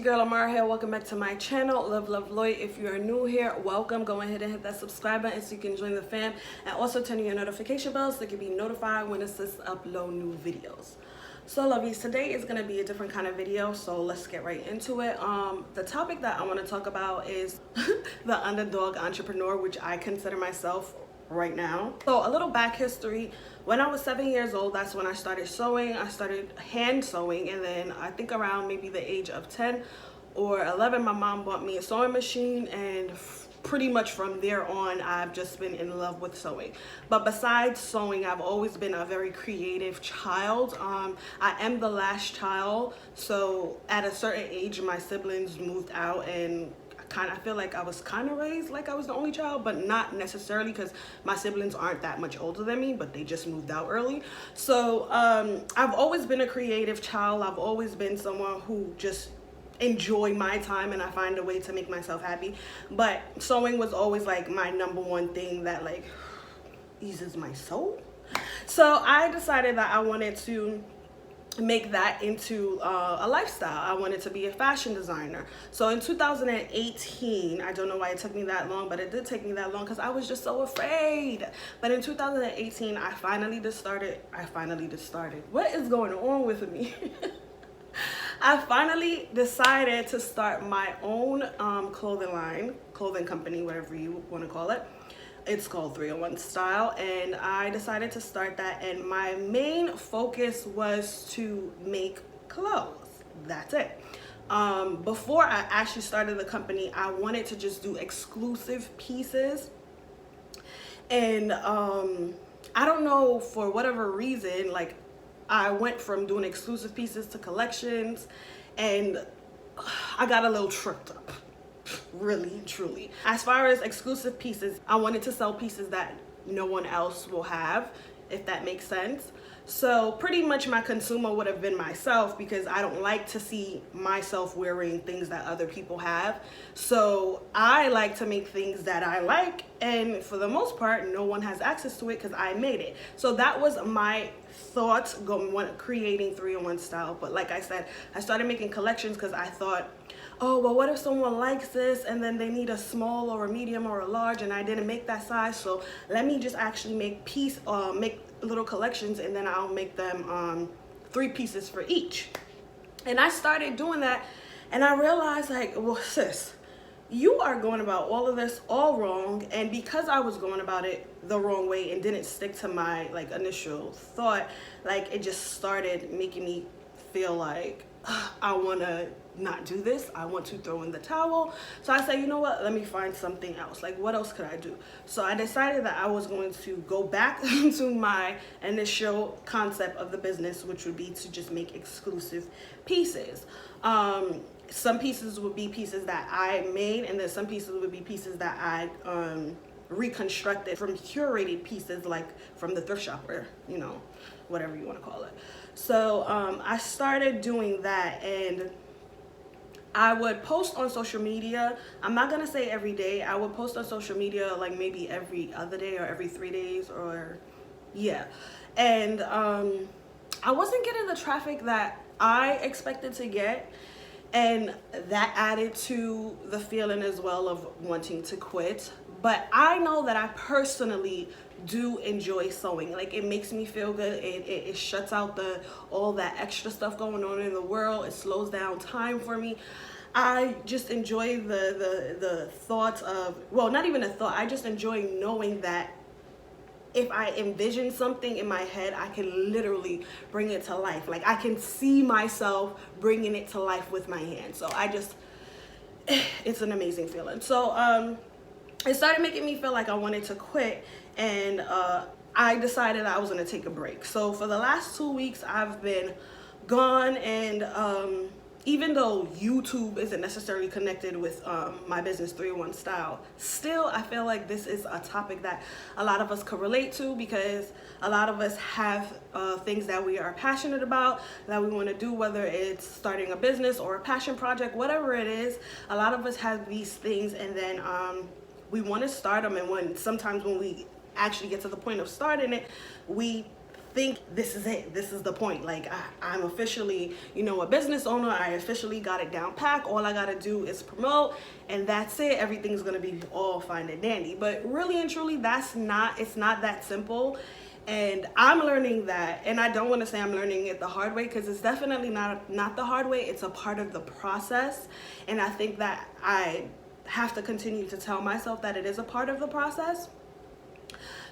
girl Amara here. Welcome back to my channel, Love Loy. If you are new here, welcome. Go ahead and hit that subscribe button so you can join the fam, and also turn on your notification bell so you can be notified when it says upload new videos. So lovies, today is going to be a different kind of video, so let's get right into it. The topic that I want to talk about is the underdog entrepreneur, which I consider myself right now. So a little back history. When I was 7 years old, that's when I started sewing. I started hand sewing, and then I think around maybe the age of 10 or 11, my mom bought me a sewing machine, and pretty much from there on, I've just been in love with sewing. But besides sewing, I've always been a very creative child. I am the last child, so at a certain age, my siblings moved out, and I feel like I was kind of raised like I was the only child, but not necessarily, because my siblings aren't that much older than me, but they just moved out early. So I've always been a creative child. I've always been someone who just enjoy my time, and I find a way to make myself happy. But sewing was always like my number one thing that like eases my soul. So I decided that I wanted to make that into a lifestyle. I wanted to be a fashion designer. So in 2018, I don't know why it took me that long, but it did take me that long because I was just so afraid. But in 2018, I finally just started. What is going on with me? I finally decided to start my own clothing company, whatever you want to call it. It's called 301 Style, and I decided to start that, and my main focus was to make clothes. That's it. Before I actually started the company, I wanted to just do exclusive pieces, and I don't know, for whatever reason, like I went from doing exclusive pieces to collections, and I got a little tripped up. Really and truly. As far as exclusive pieces, I wanted to sell pieces that no one else will have, if that makes sense. So pretty much my consumer would have been myself, because I don't like to see myself wearing things that other people have. So I like to make things that I like, and for the most part, no one has access to it because I made it. So that was my thoughts creating 301 Style. But like I said, I started making collections because I thought, oh, well, what if someone likes this and then they need a small or a medium or a large, and I didn't make that size, so let me just actually make little collections, and then I'll make them 3 pieces for each. And I started doing that, and I realized, like, well, sis, you are going about all of this all wrong. And because I was going about it the wrong way and didn't stick to my like initial thought, like it just started making me feel like I want to not do this. I want to throw in the towel. So I said, you know what, let me find something else. Like, what else could I do? So I decided that I was going to go back to my initial concept of the business, which would be to just make exclusive pieces. Some pieces would be pieces that I made, and then some pieces would be pieces that I reconstructed from curated pieces, like from the thrift shop, or you know, whatever you want to call it. So I started doing that, and I would post on social media. I'm not gonna say every day. I would post on social media like maybe every other day or every 3 days, or yeah. And I wasn't getting the traffic that I expected to get, and that added to the feeling as well of wanting to quit. But I know that I personally do enjoy sewing. Like, it makes me feel good. It shuts out all that extra stuff going on in the world. It slows down time for me. I just enjoy the thought of, well, not even a thought, I just enjoy knowing that if I envision something in my head, I can literally bring it to life. Like, I can see myself bringing it to life with my hands. So it's an amazing feeling. So it started making me feel like I wanted to quit, and I decided I was going to take a break. So for the last 2 weeks, I've been gone, and even though YouTube isn't necessarily connected with my business 301 Style, still I feel like this is a topic that a lot of us could relate to, because a lot of us have things that we are passionate about, that we want to do, whether it's starting a business or a passion project, whatever it is. A lot of us have these things, and then we want to start them, and sometimes when we actually get to the point of starting it, we think this is it, this is the point. Like I'm officially, you know, a business owner. I officially got it down pat. All I gotta do is promote, and that's it. Everything's gonna be all fine and dandy. But really and truly, it's not that simple. And I'm learning that, and I don't want to say I'm learning it the hard way, because it's definitely not the hard way. It's a part of the process, and I think that I have to continue to tell myself that it is a part of the process.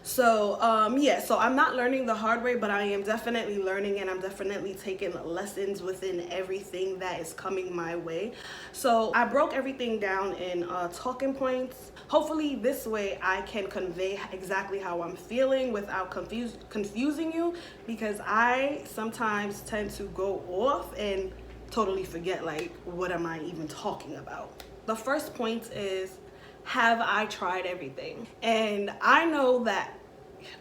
So yeah, so I'm not learning the hard way, but I am definitely learning, and I'm definitely taking lessons within everything that is coming my way. So I broke everything down in talking points. Hopefully this way I can convey exactly how I'm feeling without confusing you, because I sometimes tend to go off and totally forget, like, what am I even talking about? The first point is, have I tried everything? And I know that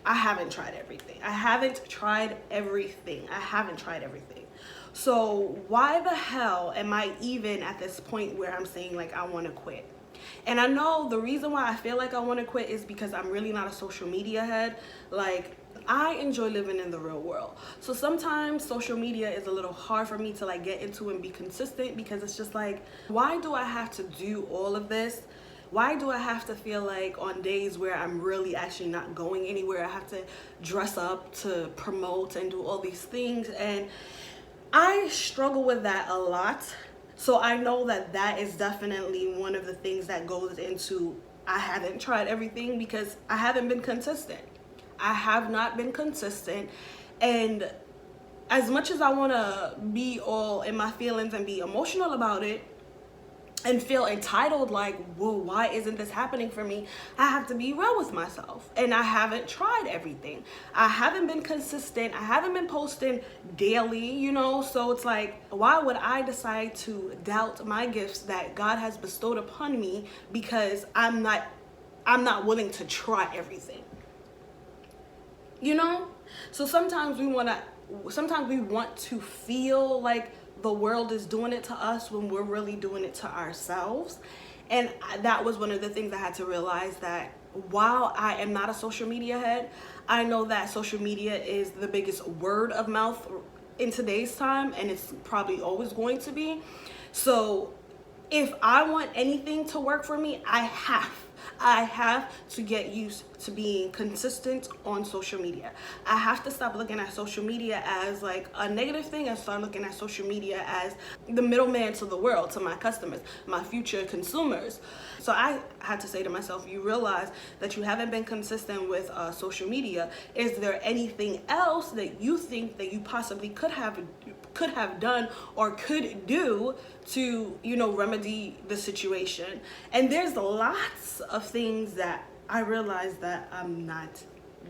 I haven't tried everything. I haven't tried everything. So why the hell am I even at this point where I'm saying, like, I want to quit? And I know the reason why I feel like I want to quit is because I'm really not a social media head. Like, I enjoy living in the real world. So sometimes social media is a little hard for me to, like, get into and be consistent, because it's just like, why do I have to do all of this? Why do I have to feel like on days where I'm really actually not going anywhere, I have to dress up to promote and do all these things? And I struggle with that a lot. So I know that that is definitely one of the things that goes into I haven't tried everything, because I haven't been consistent. I have not been consistent. And as much as I want to be all in my feelings and be emotional about it and feel entitled, like, well, why isn't this happening for me? I have to be real with myself, and I haven't tried everything. I haven't been consistent. I haven't been posting daily, you know? So it's like, why would I decide to doubt my gifts that God has bestowed upon me because I'm not willing to try everything? You know? So sometimes we want to feel like the world is doing it to us when we're really doing it to ourselves. And that was one of the things I had to realize, that while I am not a social media head, I know that social media is the biggest word of mouth in today's time, and it's probably always going to be. So if I want anything to work for me, I have to get used to being consistent on social media. I have to stop looking at social media as like a negative thing and start looking at social media as the middleman to the world, to my customers, my future consumers. So I had to say to myself, you realize that you haven't been consistent with social media. Is there anything else that you think that you possibly could have done or could do to, you know, remedy the situation? And there's lots of things that I realized that I'm not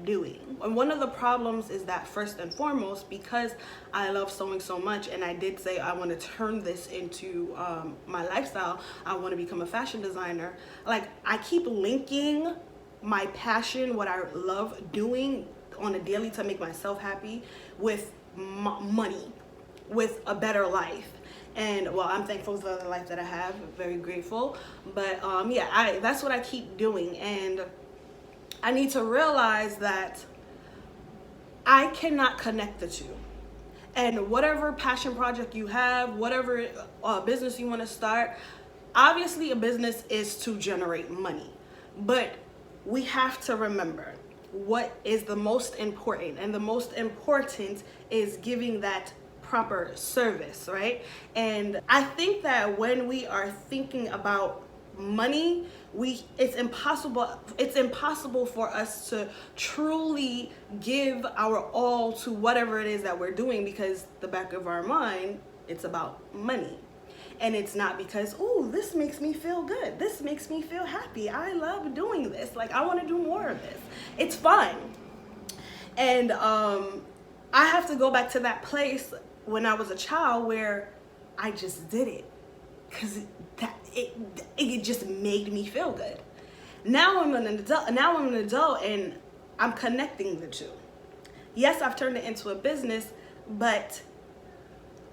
doing. And one of the problems is that, first and foremost, because I love sewing so much, and I did say I want to turn this into my lifestyle, I want to become a fashion designer. Like, I keep linking my passion, what I love doing on a daily to make myself happy, with money, with a better life. And well, I'm thankful for the life that I have, very grateful. But yeah, that's what I keep doing. And I need to realize that I cannot connect the two. And whatever passion project you have, whatever business you want to start, obviously a business is to generate money. But we have to remember what is the most important. And the most important is giving that proper service, right? And I think that when we are thinking about money, it's impossible for us to truly give our all to whatever it is that we're doing, because the back of our mind, it's about money. And it's not because, oh, this makes me feel good, this makes me feel happy, I love doing this, like I want to do more of this, it's fun. And I have to go back to that place when I was a child where I just did it because it just made me feel good. Now I'm an adult and I'm connecting the two. Yes, I've turned it into a business, but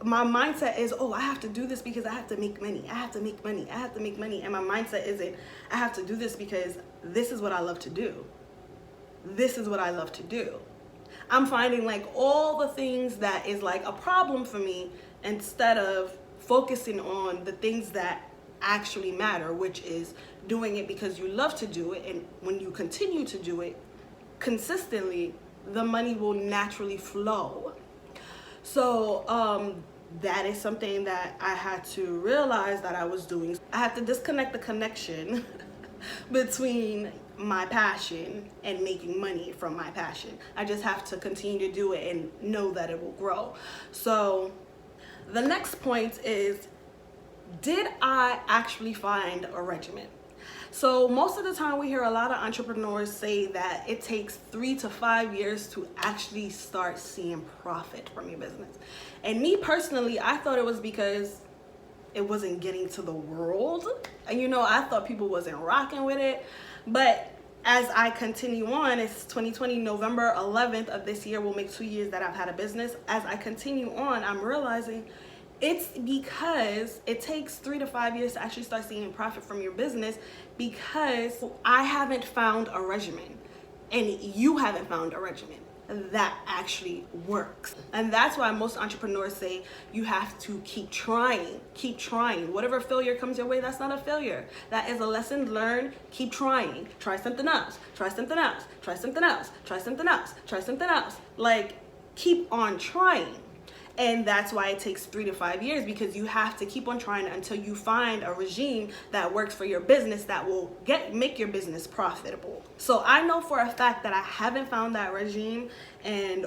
my mindset is, oh, I have to do this because I have to make money. I have to make money. I have to make money. And my mindset isn't, I have to do this because this is what I love to do. This is what I love to do. I'm finding like all the things that is like a problem for me instead of focusing on the things that actually matter, which is doing it because you love to do it. And when you continue to do it consistently, the money will naturally flow. So that is something that I had to realize that I was doing. I had to disconnect the connection between my passion and making money from my passion. I just have to continue to do it and know that it will grow. So the next point is, did I actually find a regimen? So most of the time we hear a lot of entrepreneurs say that it takes 3 to 5 years to actually start seeing profit from your business. And me personally, I thought it was because it wasn't getting to the world. And you know, I thought people wasn't rocking with it. But as I continue on, it's 2020, November 11th of this year will make 2 years that I've had a business. As I continue on, I'm realizing it's because it takes 3 to 5 years to actually start seeing profit from your business, because I haven't found a regimen and you haven't found a regimen that actually works. And that's why most entrepreneurs say you have to keep trying. Whatever failure comes your way, that's not a failure. That is a lesson learned. Keep trying. Try something else. Try something else. Try something else. Try something else. Try something else. Like, keep on trying. And that's why it takes 3 to 5 years, because you have to keep on trying until you find a regime that works for your business, that will make your business profitable. So I know for a fact that I haven't found that regime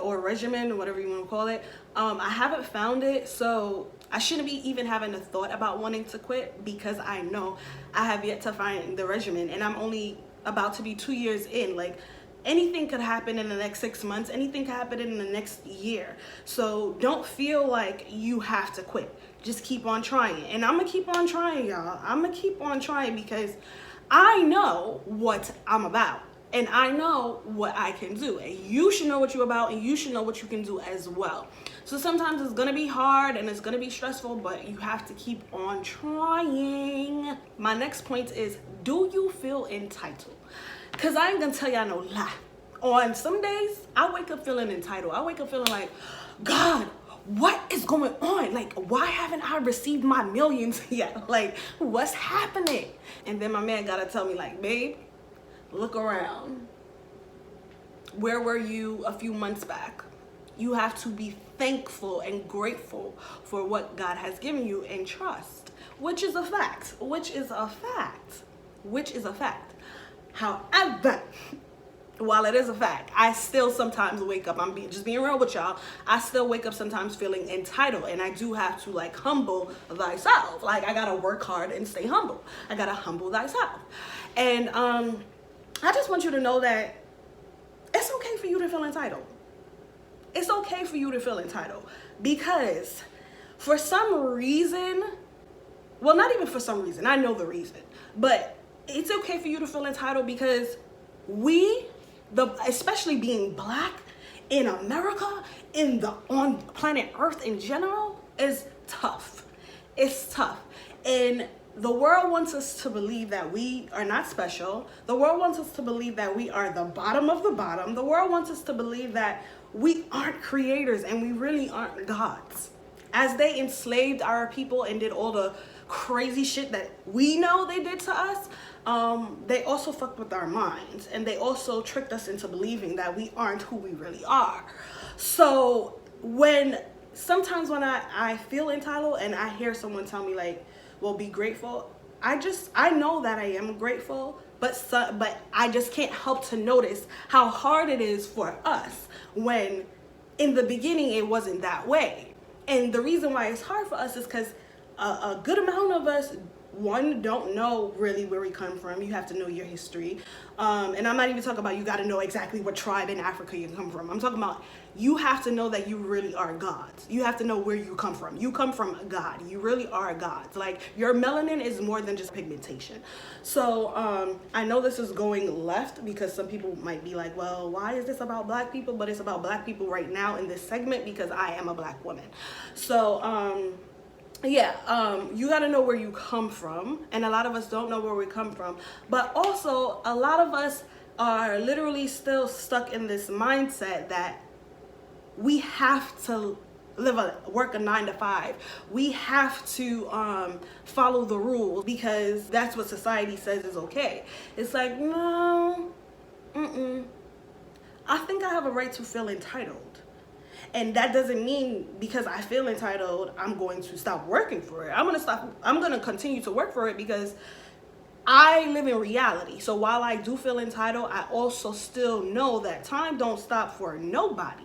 or regimen, whatever you want to call it. I haven't found it, so I shouldn't be even having a thought about wanting to quit, because I know I have yet to find the regimen, and I'm only about to be 2 years in. Like, anything could happen in the next 6 months. Anything could happen in the next year. So don't feel like you have to quit. Just keep on trying. And I'm going to keep on trying, y'all. I'm going to keep on trying, because I know what I'm about. And I know what I can do. And you should know what you're about, and you should know what you can do as well. So sometimes it's going to be hard and it's going to be stressful, but you have to keep on trying. My next point is, do you feel entitled? Because I ain't going to tell y'all no lie. On some days, I wake up feeling entitled. I wake up feeling like, God, what is going on? Like, why haven't I received my millions yet? Like, what's happening? And then my man got to tell me, like, babe, look around. Where were you a few months back? You have to be thankful and grateful for what God has given you, and trust, which is a fact, which is a fact. However, while it is a fact, I still sometimes wake up, just being real with y'all, I still wake up sometimes feeling entitled, and I do have to, like, humble thyself. Like, I gotta work hard and stay humble. I gotta humble thyself. And I just want you to know that it's okay for you to feel entitled. It's okay for you to feel entitled, because for some reason, well, not even for some reason, I know the reason, but it's okay for you to feel entitled, because especially being Black in America, on planet Earth in general, is tough. It's tough. And the world wants us to believe that we are not special. The world wants us to believe that we are the bottom of the bottom. The world wants us to believe that we aren't creators and we really aren't gods. As they enslaved our people and did all the crazy shit that we know they did to us, they also fucked with our minds, and they also tricked us into believing that we aren't who we really are. So sometimes when I feel entitled and I hear someone tell me, like, well, be grateful, I know that I am grateful, but I just can't help to notice how hard it is for us when in the beginning it wasn't that way. And the reason why it's hard for us is because a good amount of us, one, don't know really where we come from. You have to know your history. And I'm not even talking about you got to know exactly what tribe in Africa you come from. I'm talking about you have to know that you really are gods. You have to know where you come from. You come from God. You really are gods. Like, your melanin is more than just pigmentation. So I know this is going left, because some people might be like, well, why is this about Black people? But it's about Black people right now in this segment, because I am a Black woman. So you got to know where you come from, and a lot of us don't know where we come from. But also, a lot of us are literally still stuck in this mindset that we have to work a 9 to 5. We have to follow the rules because that's what society says is okay. It's like, no, I think I have a right to feel entitled. And that doesn't mean because I feel entitled, I'm going to stop working for it. I'm going to continue to work for it because I live in reality. So while I do feel entitled, I also still know that time don't stop for nobody.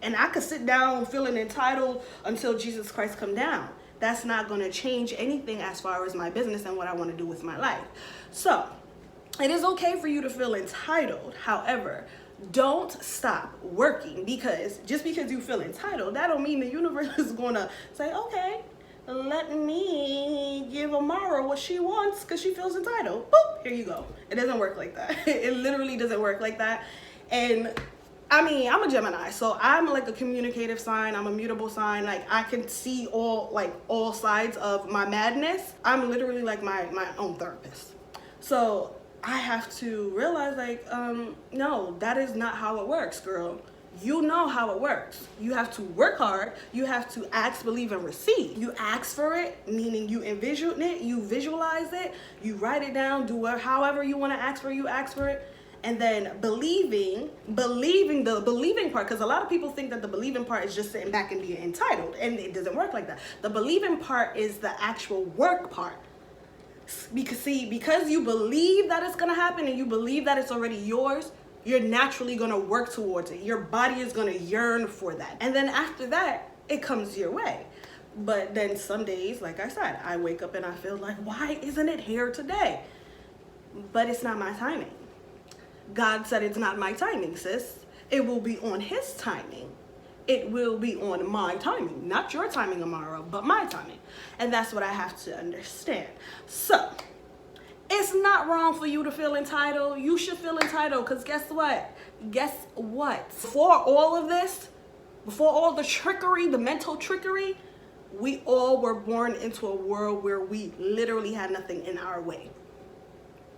And I could sit down feeling entitled until Jesus Christ come down. That's not going to change anything as far as my business and what I want to do with my life. So it is okay for you to feel entitled. However, don't stop working, because just because you feel entitled, that don't mean the universe is going to say, okay, let me give Amara what she wants because she feels entitled. Boop, here you go. It doesn't work like that. It literally doesn't work like that. And I mean, I'm a Gemini, so I'm like a communicative sign. I'm a mutable sign. Like, I can see all sides of my madness. I'm literally like my own therapist. So I have to realize, like, no, that is not how it works, girl. You know how it works. You have to work hard. You have to ask, believe, and receive. You ask for it, meaning you envision it, you visualize it, you write it down, do it however you want to ask for it, you ask for it. And then believing the believing part, because a lot of people think that the believing part is just sitting back and being entitled, and it doesn't work like that. The believing part is the actual work part. Because you believe that it's gonna happen and you believe that it's already yours, you're naturally gonna work towards it. Your body is gonna yearn for that. And then after that, it comes your way. But then some days, like I said, I wake up and I feel like, why isn't it here today? But it's not my timing. God said it's not my timing, sis. It will be on his timing. It will be on my timing. Not your timing, Amara, but my timing. And that's what I have to understand. So, it's not wrong for you to feel entitled. You should feel entitled, because guess what? Before all of this, before all the trickery, the mental trickery, we all were born into a world where we literally had nothing in our way.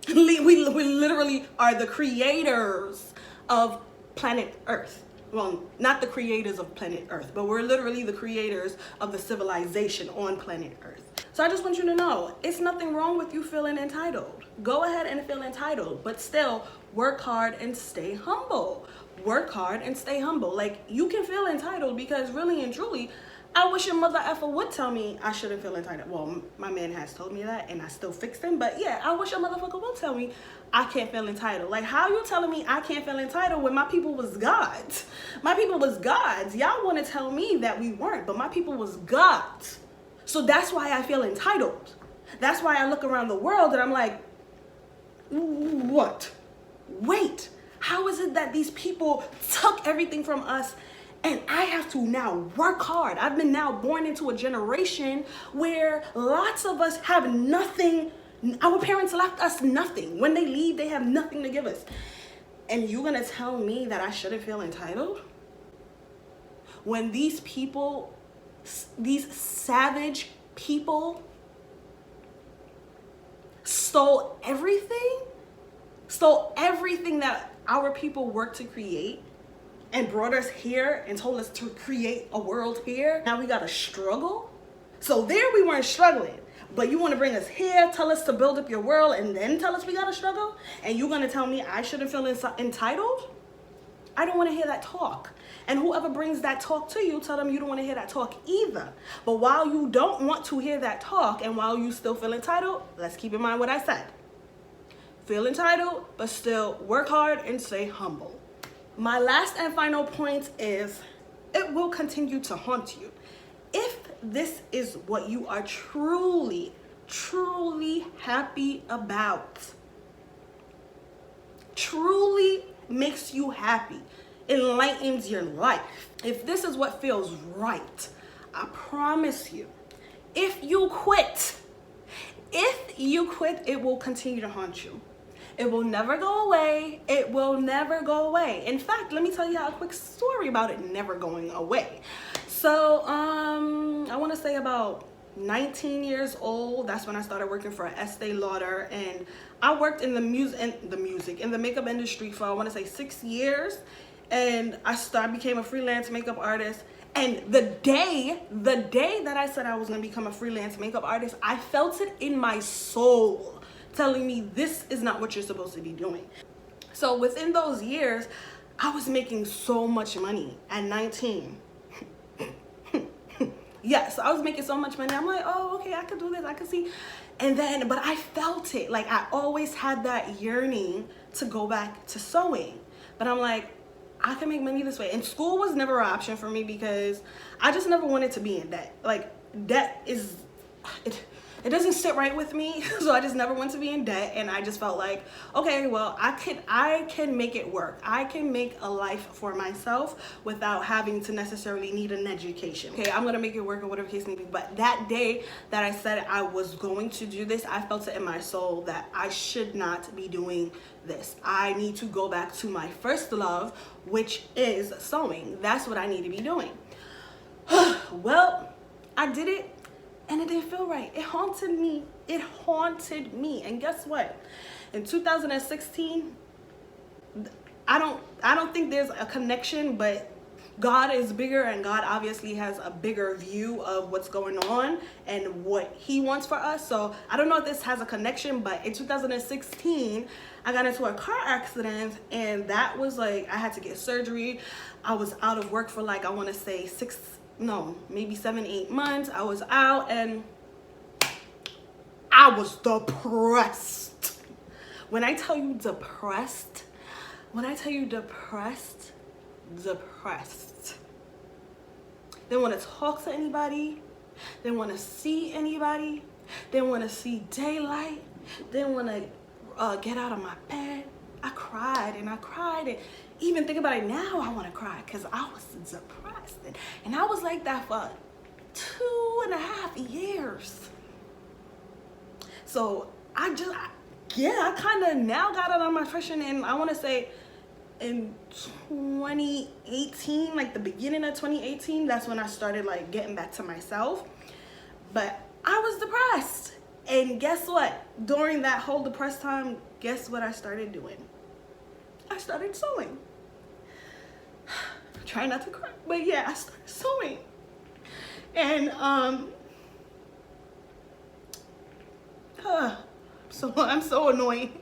We literally are the creators of planet Earth. Well, not the creators of planet Earth, but we're literally the creators of the civilization on planet Earth. So I just want you to know, it's nothing wrong with you feeling entitled. Go ahead and feel entitled, but still work hard and stay humble. Work hard and stay humble. Like, you can feel entitled, because really and truly, I wish your mother effer would tell me I shouldn't feel entitled. Well, my man has told me that, and I still fixed him. But yeah, I wish your motherfucker would tell me I can't feel entitled. Like, how you telling me I can't feel entitled when my people was gods? My people was gods. Y'all want to tell me that we weren't, but my people was gods. So that's why I feel entitled. That's why I look around the world and I'm like, what? Wait, how is it that these people took everything from us and I have to now work hard? I've been now born into a generation where lots of us have nothing. Our parents left us nothing. When they leave, they have nothing to give us. And you're gonna tell me that I shouldn't feel entitled? When these people, these savage people, stole everything that our people worked to create, and brought us here and told us to create a world here. Now we gotta struggle. So there we weren't struggling, but you want to bring us here, tell us to build up your world, and then tell us we gotta struggle? And you're gonna tell me I shouldn't feel entitled? I don't want to hear that talk. And whoever brings that talk to you, tell them you don't want to hear that talk either. But while you don't want to hear that talk, and while you still feel entitled, let's keep in mind what I said. Feel entitled, but still work hard and stay humble. My last and final point is, it will continue to haunt you. If this is what you are truly, truly happy about, truly makes you happy, enlightens your life, if this is what feels right, I promise you, if you quit, it will continue to haunt you. It will never go away. It will never go away. In fact, let me tell you a quick story about it never going away. So, I want to say about 19 years old, that's when I started working for Estee Lauder, and I worked in the makeup industry for, I want to say 6 years. and I became a freelance makeup artist. And the day that I said I was gonna become a freelance makeup artist, I felt it in my soul telling me this is not what you're supposed to be doing. So within those years, I was making so much money at 19. Yes, I was making so much money. I'm like, oh, okay, I could do this, I could see. And then, but I felt it. Like, I always had that yearning to go back to sewing. But I'm like, I can make money this way. And school was never an option for me because I just never wanted to be in debt. Like, debt is, it doesn't sit right with me. So I just never want to be in debt. And I just felt like, okay, well, I can make it work. I can make a life for myself without having to necessarily need an education. Okay, I'm gonna make it work or whatever case may be. But that day that I said I was going to do this, I felt it in my soul that I should not be doing this. I need to go back to my first love, which is sewing. That's what I need to be doing. Well, I did it. And it didn't feel right. It haunted me. It haunted me. And guess what? In 2016, I don't think there's a connection, but God is bigger, and God obviously has a bigger view of what's going on and what he wants for us. So I don't know if this has a connection, but in 2016, I got into a car accident, and that was like, I had to get surgery. I was out of work for like, I want to say maybe 7-8 months. I was out, and I was depressed. When I tell you depressed, depressed. They want to talk to anybody. They want to see anybody. They want to see daylight. They want to get out of my bed. I cried and I cried, and even think about it now, I want to cry because I was depressed, and I was like that for 2.5 years. So I kind of now got it on my freshman, and I want to say in 2018, like the beginning of 2018, that's when I started like getting back to myself. But I was depressed, and guess what? During that whole depressed time, guess what I started doing? I started sewing. Try not to cry, but yeah, I started sewing. And I'm so annoying.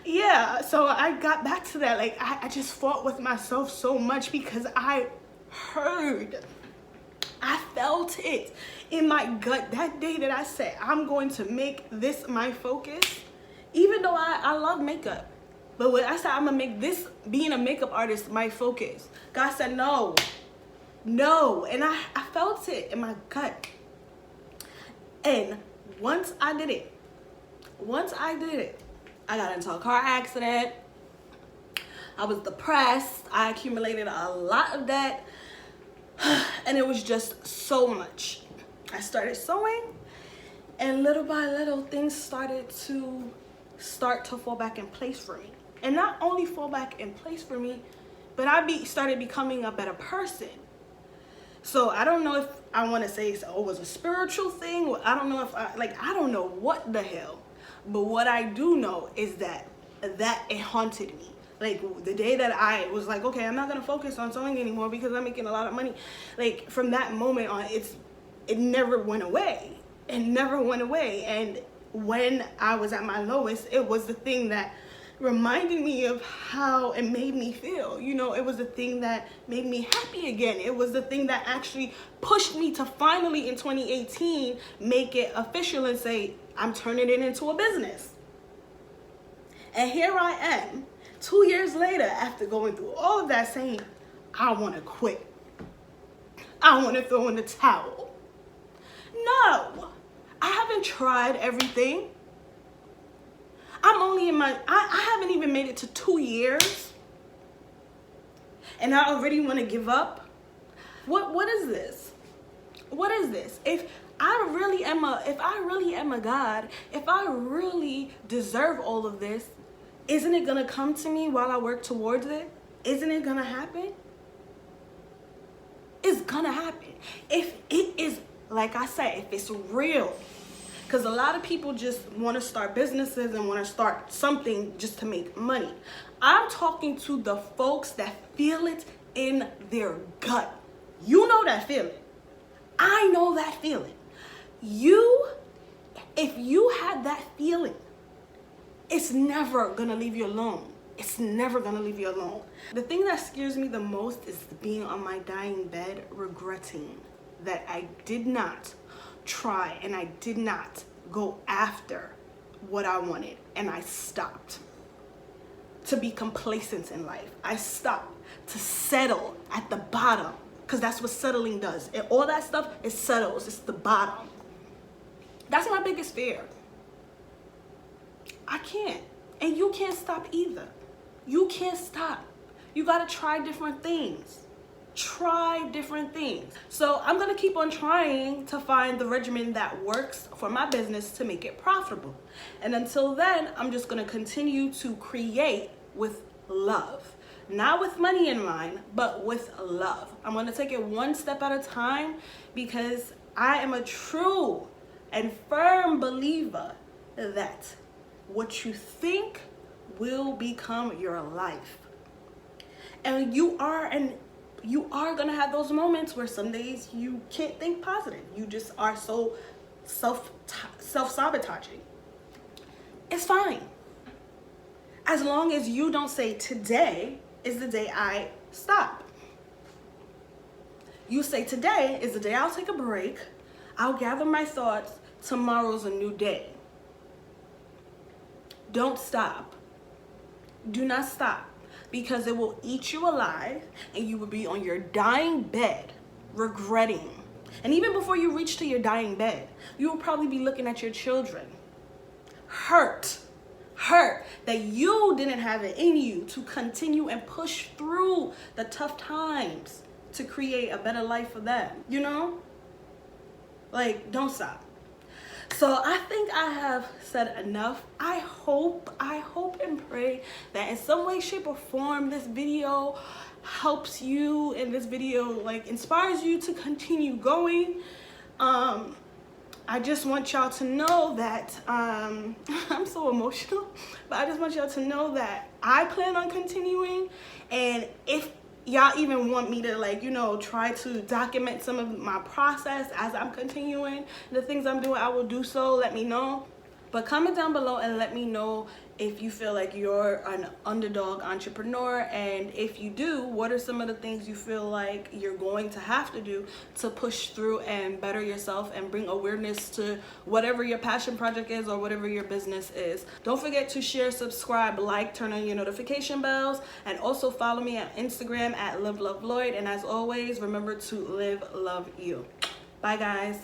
Yeah, so I got back to that. Like, I just fought with myself so much because I felt it in my gut that day that I said, I'm going to make this my focus. Even though I love makeup. But when I said I'm gonna make this, being a makeup artist, my focus, God said no. And I felt it in my gut. And once I did it, I got into a car accident. I was depressed. I accumulated a lot of debt. And it was just so much. I started sewing, and little by little things started to fall back in place for me. And not only fall back in place for me, but I started becoming a better person. So I don't know if I want to say it was a spiritual thing. I don't know if I don't know what the hell. But what I do know is that it haunted me. Like, the day that I was like, okay, I'm not going to focus on sewing anymore because I'm making a lot of money. Like, from that moment on, it never went away. It never went away. And when I was at my lowest, it was the thing that reminded me of how it made me feel. You know, it was the thing that made me happy again. It was the thing that actually pushed me to finally in 2018 make it official and say, I'm turning it into a business. And here I am 2 years later, after going through all of that, saying, I want to quit. I want to throw in the towel. No, I haven't tried everything. I'm only in I haven't even made it to 2 years. And I already want to give up. What is this? What is this? If I really am a God, if I really deserve all of this, isn't it gonna come to me while I work towards it? Isn't it gonna happen? It's gonna happen. If it is, like I said, if it's real. Because a lot of people just want to start businesses and want to start something just to make money. I'm talking to the folks that feel it in their gut. You know that feeling. I know that feeling. If you had that feeling, it's never gonna leave you alone. It's never gonna leave you alone. The thing that scares me the most is being on my dying bed regretting that I did not try and I did not go after what I wanted, and I stopped to be complacent in life. I stopped to settle at the bottom, because that's what settling does. And all that stuff, it settles. It's the bottom. That's my biggest fear. I can't. And you can't stop either. You can't stop. You gotta try different things. Try different things. So I'm gonna keep on trying to find the regimen that works for my business to make it profitable. And until then, I'm just gonna continue to create with love. Not with money in mind, but with love. I'm gonna take it one step at a time, because I am a true and firm believer that what you think will become your life. And you are gonna have those moments where some days you can't think positive. You just are so self-sabotaging. It's fine. As long as you don't say today is the day I stop. You say today is the day I'll take a break. I'll gather my thoughts. Tomorrow's a new day. Don't stop. Do not stop, because it will eat you alive and you will be on your dying bed regretting. And even before you reach to your dying bed, you will probably be looking at your children hurt that you didn't have it in you to continue and push through the tough times to create a better life for them. You know? Like, don't stop. So I think I have said enough. I hope and pray that in some way, shape, or form this video helps you, and this video like inspires you to continue going. I just want y'all to know that I'm so emotional, but I just want y'all to know that I plan on continuing. And if y'all even want me to, like, you know, try to document some of my process as I'm continuing the things I'm doing, I will do so. Let me know. But comment down below and let me know if you feel like you're an underdog entrepreneur, and if you do, what are some of the things you feel like you're going to have to do to push through and better yourself and bring awareness to whatever your passion project is or whatever your business is. Don't forget to share, subscribe, like, turn on your notification bells, and also follow me on Instagram at LiveLoveLloyd. And as always, remember to live, love you. Bye guys.